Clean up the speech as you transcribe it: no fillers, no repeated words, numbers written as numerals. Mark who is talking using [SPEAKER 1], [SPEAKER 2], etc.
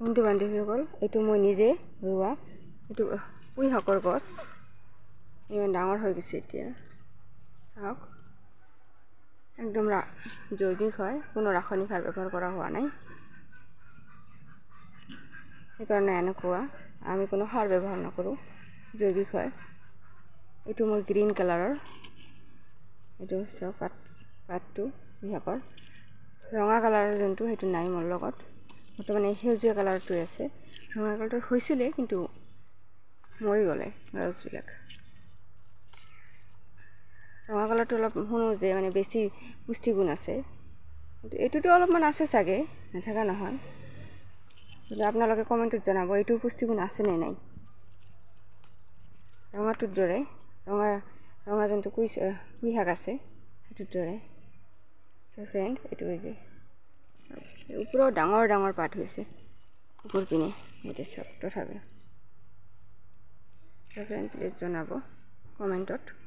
[SPEAKER 1] বন্ধু বান্ধৱীসকল এইটো মই নিজে ৰোৱা এইটো পুঁই শাকৰ গছ ইমান ডাঙৰ হৈ গৈছে এতিয়া চাওক একদম জৈৱিক হয় কোনো ৰাসায়নিক সাৰ ব্যৱহাৰ কৰা হোৱা নাই সেইকাৰণে এনেকুৱা আমি কোনো সাৰ ব্যৱহাৰ নকৰোঁ জৈৱিক হয় এইটো মোৰ গ্ৰীণ কালাৰৰ এইটো চাওক পাতটো পুঁই শাকৰ ৰঙা কালাৰৰ যোনটো সেইটো নাই মোৰ লগত বৰ্তমান এই সেউজীয়া কালাৰটো আছে ৰঙা কালাৰটো হৈছিলে কিন্তু মৰি গ'লে গছবিলাক ৰঙা কালাৰটো অলপ শুনো যে মানে বেছি পুষ্টিগুণ আছে কিন্তু এইটোতো অলপমান আছে চাগে নাথাকা নহয় কিন্তু আপোনালোকে কমেণ্টত জনাব এইটোৰ পুষ্টিগুণ আছে নে নাই ৰঙাটোৰ দৰে ৰঙা যোনটো পুঁই শাক আছে সেইটোৰ দৰে ফ্ৰেণ্ড এইটো যে ওপৰত ডাঙৰ ডাঙৰ পাত হৈছে ওপৰ পিনে সেইটো চব তথাপিও ফ্ৰেণ্ড প্লিজ জনাব কমেণ্টত